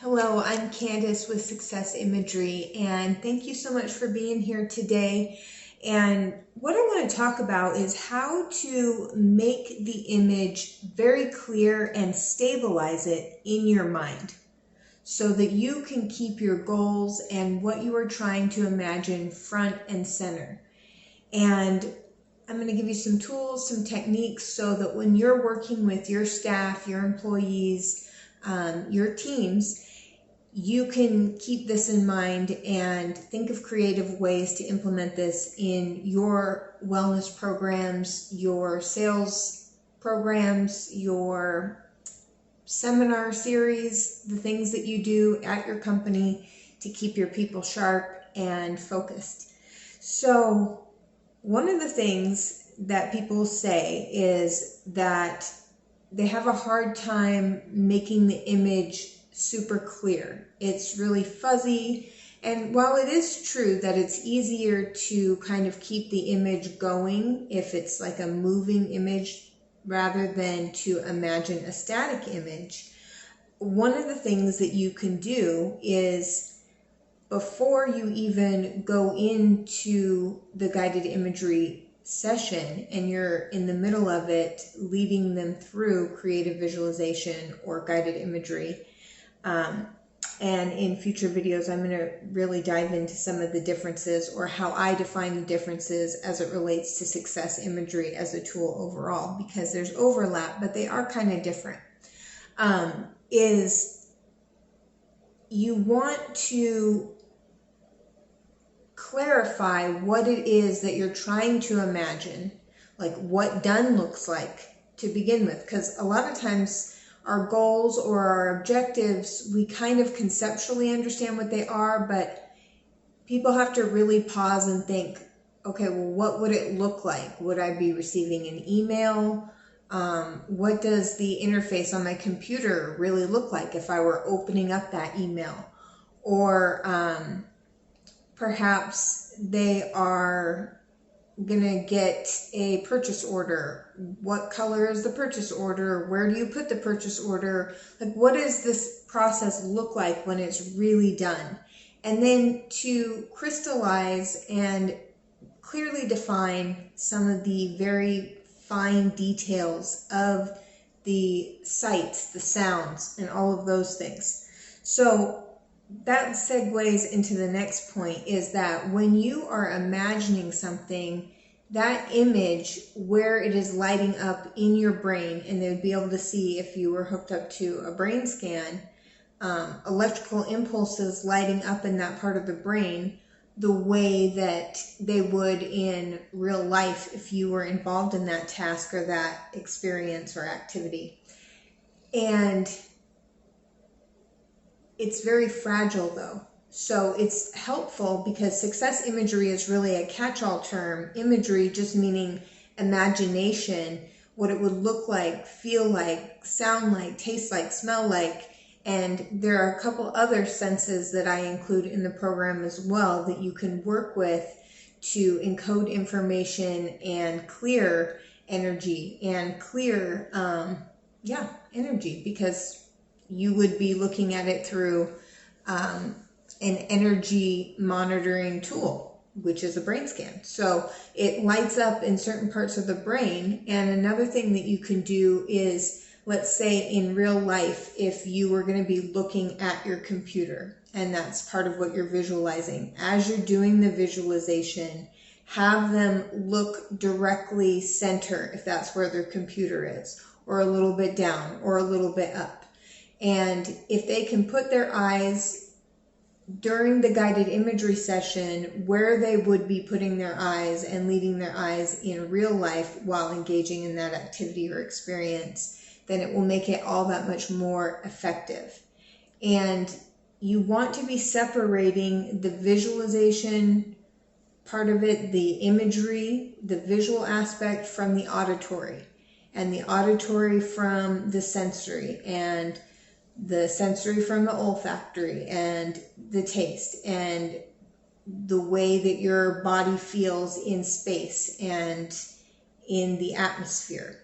Hello, I'm Candice with Success Imagery, and thank you so much for being here today. And what I want to talk about is how to make the image very clear and stabilize it in your mind so that you can keep your goals and what you are trying to imagine front and center. And I'm going to give you some tools, some techniques so that when you're working with your staff, your employees, your teams, you can keep this in mind and think of creative ways to implement this in your wellness programs, your sales programs, your seminar series, the things that you do at your company to keep your people sharp and focused. So one of the things that people say is that they have a hard time making the image super clear. It's really fuzzy, and while it is true that it's easier to kind of keep the image going if it's like a moving image rather than to imagine a static image, one of the things that you can do is before you even go into the guided imagery session and you're in the middle of it, leading them through creative visualization or guided imagery, and in future videos, I'm going to really dive into some of the differences or how I define the differences as it relates to success imagery as a tool overall, because there's overlap, but they are kind of different. Is you want to clarify what it is that you're trying to imagine, like what done looks like to begin with, because a lot of times our goals or our objectives, we kind of conceptually understand what they are, but people have to really pause and think, okay, well, what would it look like? Would I be receiving an email? What does the interface on my computer really look like if I were opening up that email? Or perhaps they are gonna get a purchase order. What color is the purchase order? Where do you put the purchase order? Like, what does this process look like when it's really done? And then to crystallize and clearly define some of the very fine details of the sights, the sounds, and all of those things. So that segues into the next point, is that when you are imagining something, that image where it is lighting up in your brain, and they would be able to see if you were hooked up to a brain scan, electrical impulses lighting up in that part of the brain the way that they would in real life if you were involved in that task or that experience or activity. And it's very fragile though. So it's helpful because success imagery is really a catch-all term. Imagery just meaning imagination, what it would look like, feel like, sound like, taste like, smell like. And there are a couple other senses that I include in the program as well that you can work with to encode information and clear energy and clear, energy, because you would be looking at it through an energy monitoring tool, which is a brain scan. So it lights up in certain parts of the brain. And another thing that you can do is, let's say in real life, if you were going to be looking at your computer, and that's part of what you're visualizing, as you're doing the visualization, have them look directly center if that's where their computer is, or a little bit down or a little bit up. And if they can put their eyes during the guided imagery session where they would be putting their eyes and leading their eyes in real life while engaging in that activity or experience, then it will make it all that much more effective. And you want to be separating the visualization part of it, the imagery, the visual aspect from the auditory, and the auditory from the sensory, and the sensory from the olfactory, and the taste, and the way that your body feels in space and in the atmosphere.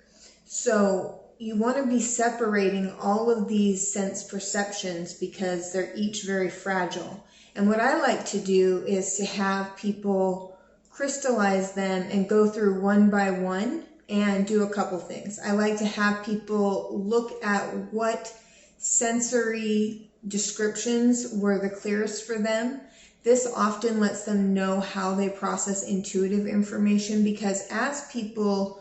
So you want to be separating all of these sense perceptions because they're each very fragile. And what I like to do is to have people crystallize them and go through one by one and do a couple things. I like to have people look at what sensory descriptions were the clearest for them. This often lets them know how they process intuitive information, because as people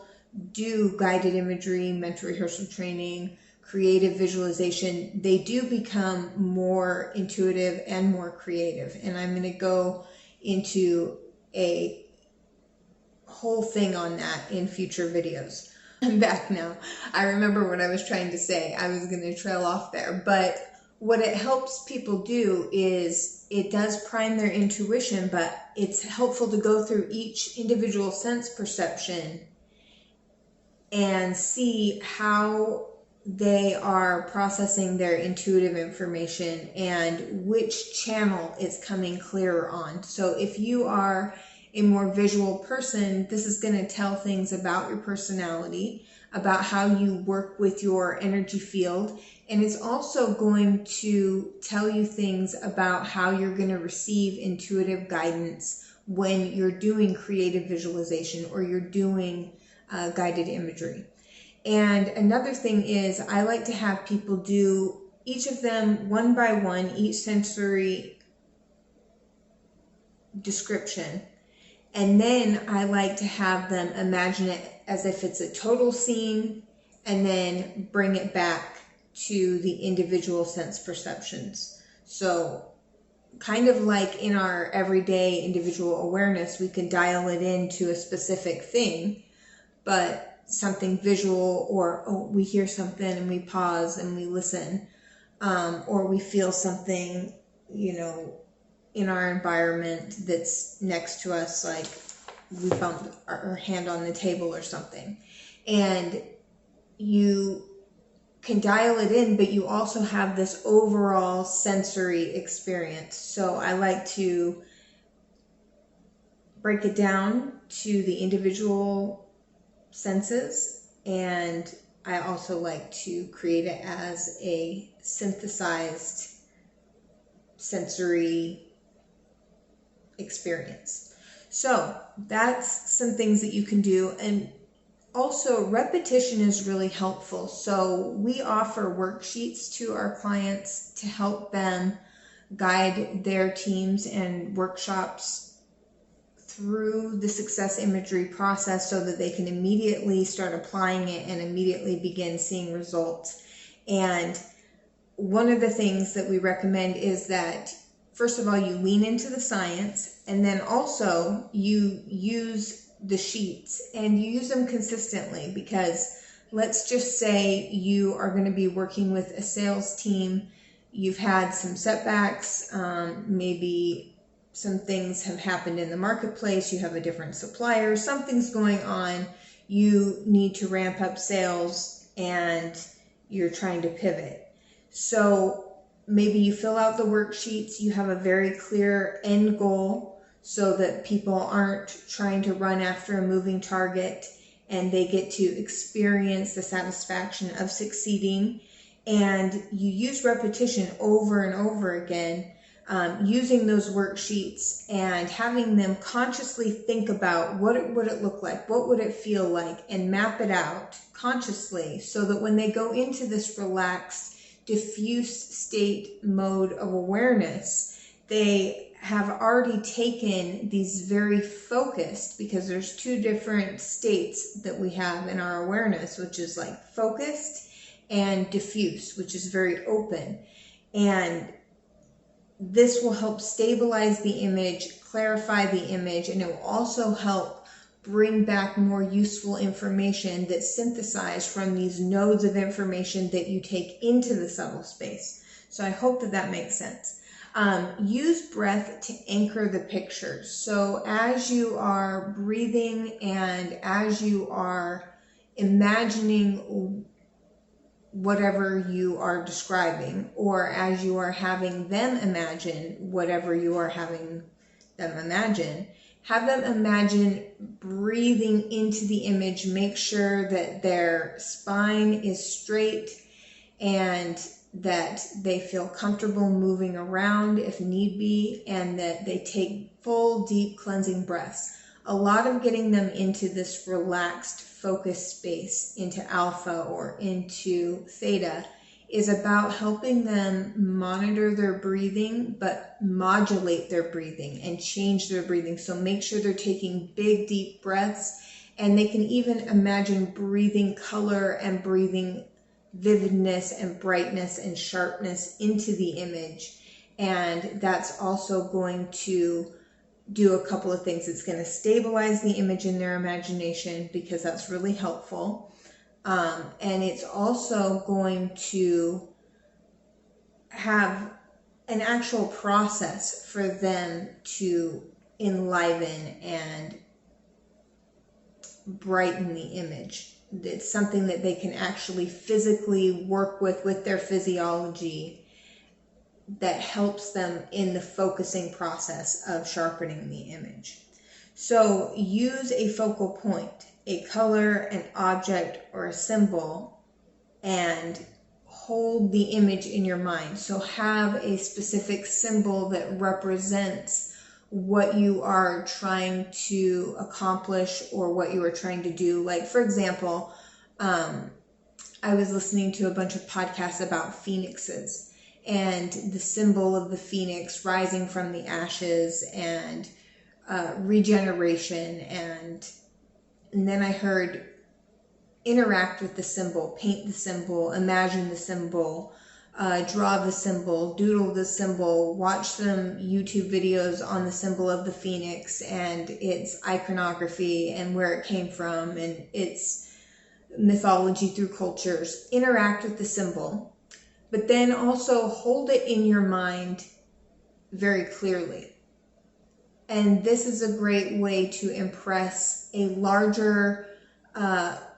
do guided imagery, mental rehearsal training, creative visualization, they do become more intuitive and more creative. And I'm going to go into a whole thing on that in future videos. I'm back now. I remember what I was trying to say. I was going to trail off there. But what it helps people do is it does prime their intuition, but it's helpful to go through each individual sense perception and see how they are processing their intuitive information and which channel it's coming clearer on. So if you are a more visual person, this is going to tell things about your personality, about how you work with your energy field, and it's also going to tell you things about how you're going to receive intuitive guidance when you're doing creative visualization or you're doing guided imagery. And another thing is, I like to have people do each of them one by one, each sensory description. And then I like to have them imagine it as if it's a total scene and then bring it back to the individual sense perceptions. So kind of like in our everyday individual awareness, we can dial it into a specific thing, but something visual, or we hear something and we pause and we listen, or we feel something, in our environment that's next to us, like we bumped our hand on the table or something. And you can dial it in, but you also have this overall sensory experience. So I like to break it down to the individual senses, and I also like to create it as a synthesized sensory experience. So that's some things that you can do. And also repetition is really helpful. So we offer worksheets to our clients to help them guide their teams and workshops through the success imagery process so that they can immediately start applying it and immediately begin seeing results. And one of the things that we recommend is that, first of all, you lean into the science, and then also you use the sheets and you use them consistently, because let's just say you are going to be working with a sales team. You've had some setbacks, maybe some things have happened in the marketplace, you have a different supplier, something's going on, you need to ramp up sales and you're trying to pivot. So maybe you fill out the worksheets, you have a very clear end goal so that people aren't trying to run after a moving target, and they get to experience the satisfaction of succeeding. And you use repetition over and over again, using those worksheets and having them consciously think about what would it look like, what would it feel like, and map it out consciously so that when they go into this relaxed, diffuse state mode of awareness, they have already taken these very focused, because there's two different states that we have in our awareness, which is like focused and diffuse, which is very open. And this will help stabilize the image, clarify the image, and it will also help bring back more useful information that's synthesized from these nodes of information that you take into the subtle space. So I hope that that makes sense. Use breath to anchor the pictures. So as you are breathing and as you are imagining whatever you are describing, or as you are having them imagine whatever you are having them imagine, Have them imagine breathing into the image. Make sure that their spine is straight and that they feel comfortable moving around if need be, and that they take full, deep cleansing breaths. A lot of getting them into this relaxed, focused space, into alpha or into theta, is about helping them monitor their breathing, but modulate their breathing and change their breathing. So make sure they're taking big, deep breaths, and they can even imagine breathing color and breathing vividness and brightness and sharpness into the image. And that's also going to do a couple of things. It's going to stabilize the image in their imagination, because that's really helpful. And it's also going to have an actual process for them to enliven and brighten the image. It's something that they can actually physically work with their physiology, that helps them in the focusing process of sharpening the image. So use a focal point, a color, an object, or a symbol, and hold the image in your mind. So have a specific symbol that represents what you are trying to accomplish or what you are trying to do. Like, for example, I was listening to a bunch of podcasts about phoenixes and the symbol of the phoenix rising from the ashes, and regeneration, and then I heard interact with the symbol, paint the symbol, imagine the symbol, draw the symbol, doodle the symbol, watch some YouTube videos on the symbol of the phoenix and its iconography and where it came from and its mythology through cultures. Interact with the symbol, but then also hold it in your mind very clearly. And this is a great way to impress a larger,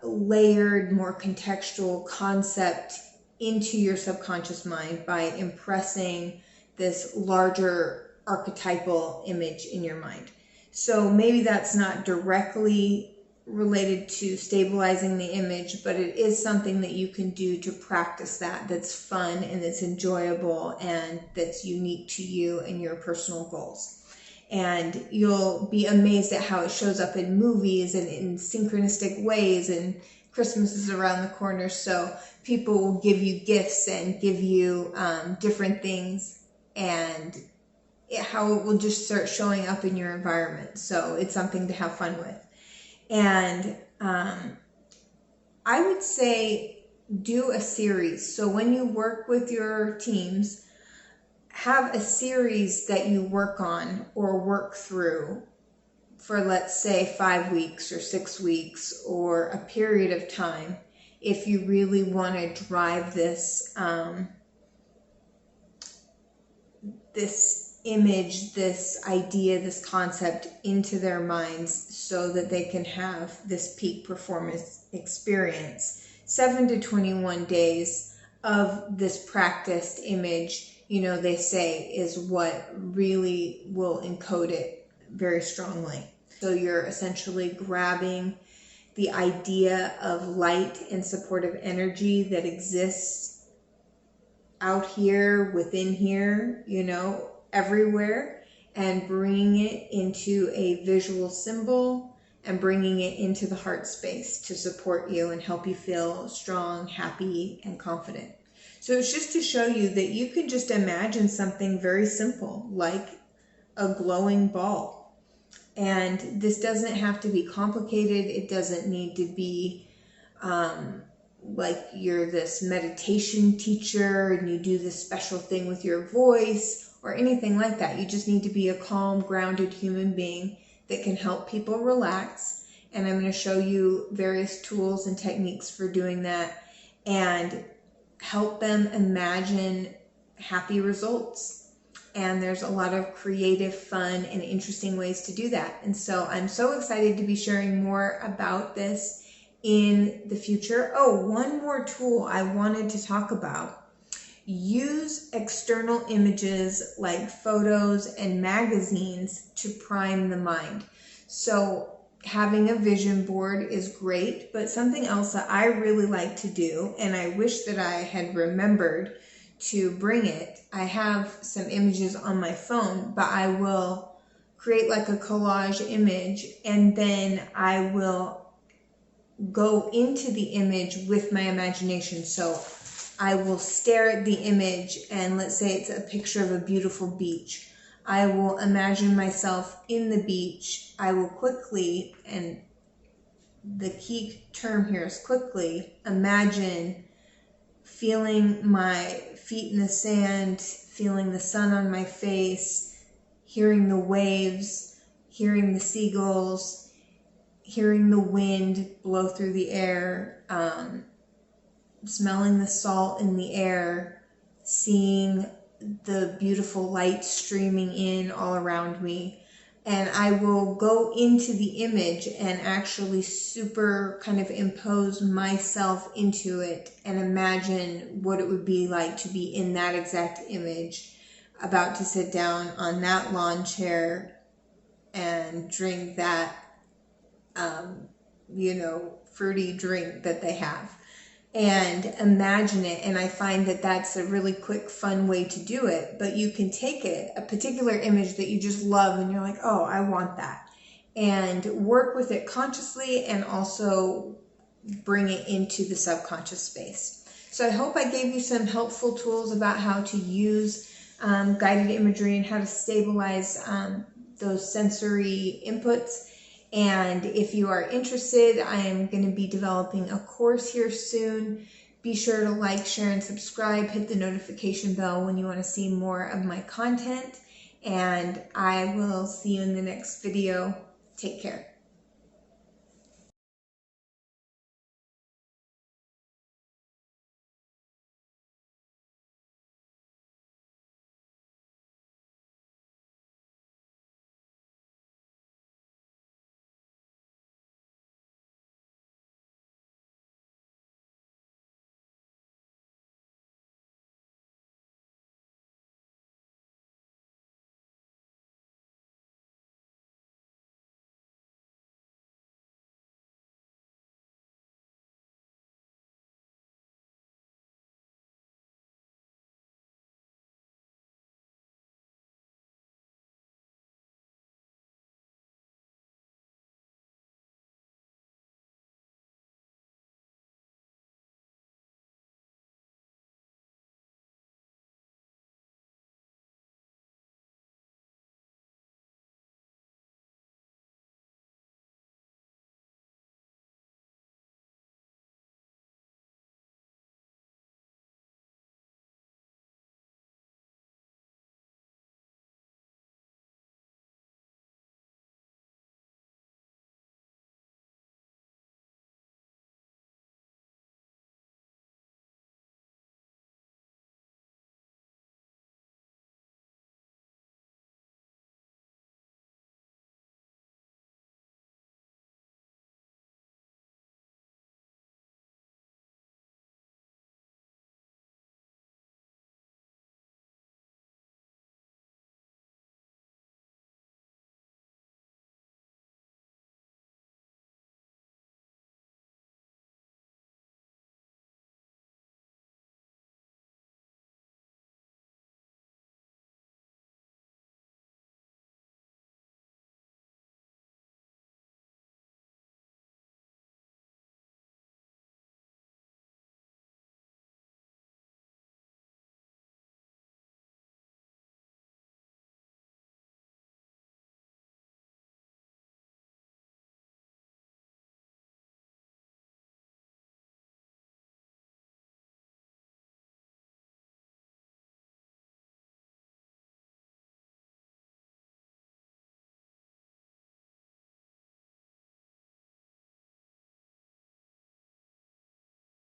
layered, more contextual concept into your subconscious mind by impressing this larger archetypal image in your mind. So maybe that's not directly related to stabilizing the image, but it is something that you can do to practice that's fun and that's enjoyable and that's unique to you and your personal goals. And you'll be amazed at how it shows up in movies and in synchronistic ways, and Christmas is around the corner, so people will give you gifts and give you different things, and how it will just start showing up in your environment. So it's something to have fun with. And I would say do a series. So when you work with your teams, have a series that you work on or work through for, let's say, 5 weeks or 6 weeks or a period of time, if you really want to drive this this image, this idea, this concept into their minds, so that they can have this peak performance experience. 7 to 21 days of this practiced image, they say, is what really will encode it very strongly. So you're essentially grabbing the idea of light and supportive energy that exists out here, within here, everywhere, and bringing it into a visual symbol and bringing it into the heart space to support you and help you feel strong, happy, and confident. So it's just to show you that you can just imagine something very simple, like a glowing ball. And this doesn't have to be complicated. It doesn't need to be like you're this meditation teacher and you do this special thing with your voice or anything like that. You just need to be a calm, grounded human being that can help people relax. And I'm going to show you various tools and techniques for doing that and help them imagine happy results. And there's a lot of creative, fun, and interesting ways to do that. And so I'm so excited to be sharing more about this in the future. Oh, one more tool I wanted to talk about use external images like photos and magazines to prime the mind. So having a vision board is great, but something else that I really like to do, and I wish that I had remembered to bring it, I have some images on my phone, but I will create like a collage image, and then I will go into the image with my imagination. So I will stare at the image, and let's say it's a picture of a beautiful beach. I will imagine myself in the beach. I will quickly, and the key term here is quickly, imagine feeling my feet in the sand, feeling the sun on my face, hearing the waves, hearing the seagulls, hearing the wind blow through the air, smelling the salt in the air, seeing the beautiful light streaming in all around me. And I will go into the image and actually super kind of impose myself into it and imagine what it would be like to be in that exact image, about to sit down on that lawn chair and drink that, fruity drink that they have. And imagine it. And I find that that's a really quick, fun way to do it. But you can take it, a particular image that you just love, and you're like, oh, I want that, and work with it consciously and also bring it into the subconscious space. So I hope I gave you some helpful tools about how to use guided imagery and how to stabilize those sensory inputs. And if you are interested, I am going to be developing a course here soon. Be sure to like, share, and subscribe. Hit the notification bell when you want to see more of my content. And I will see you in the next video. Take care.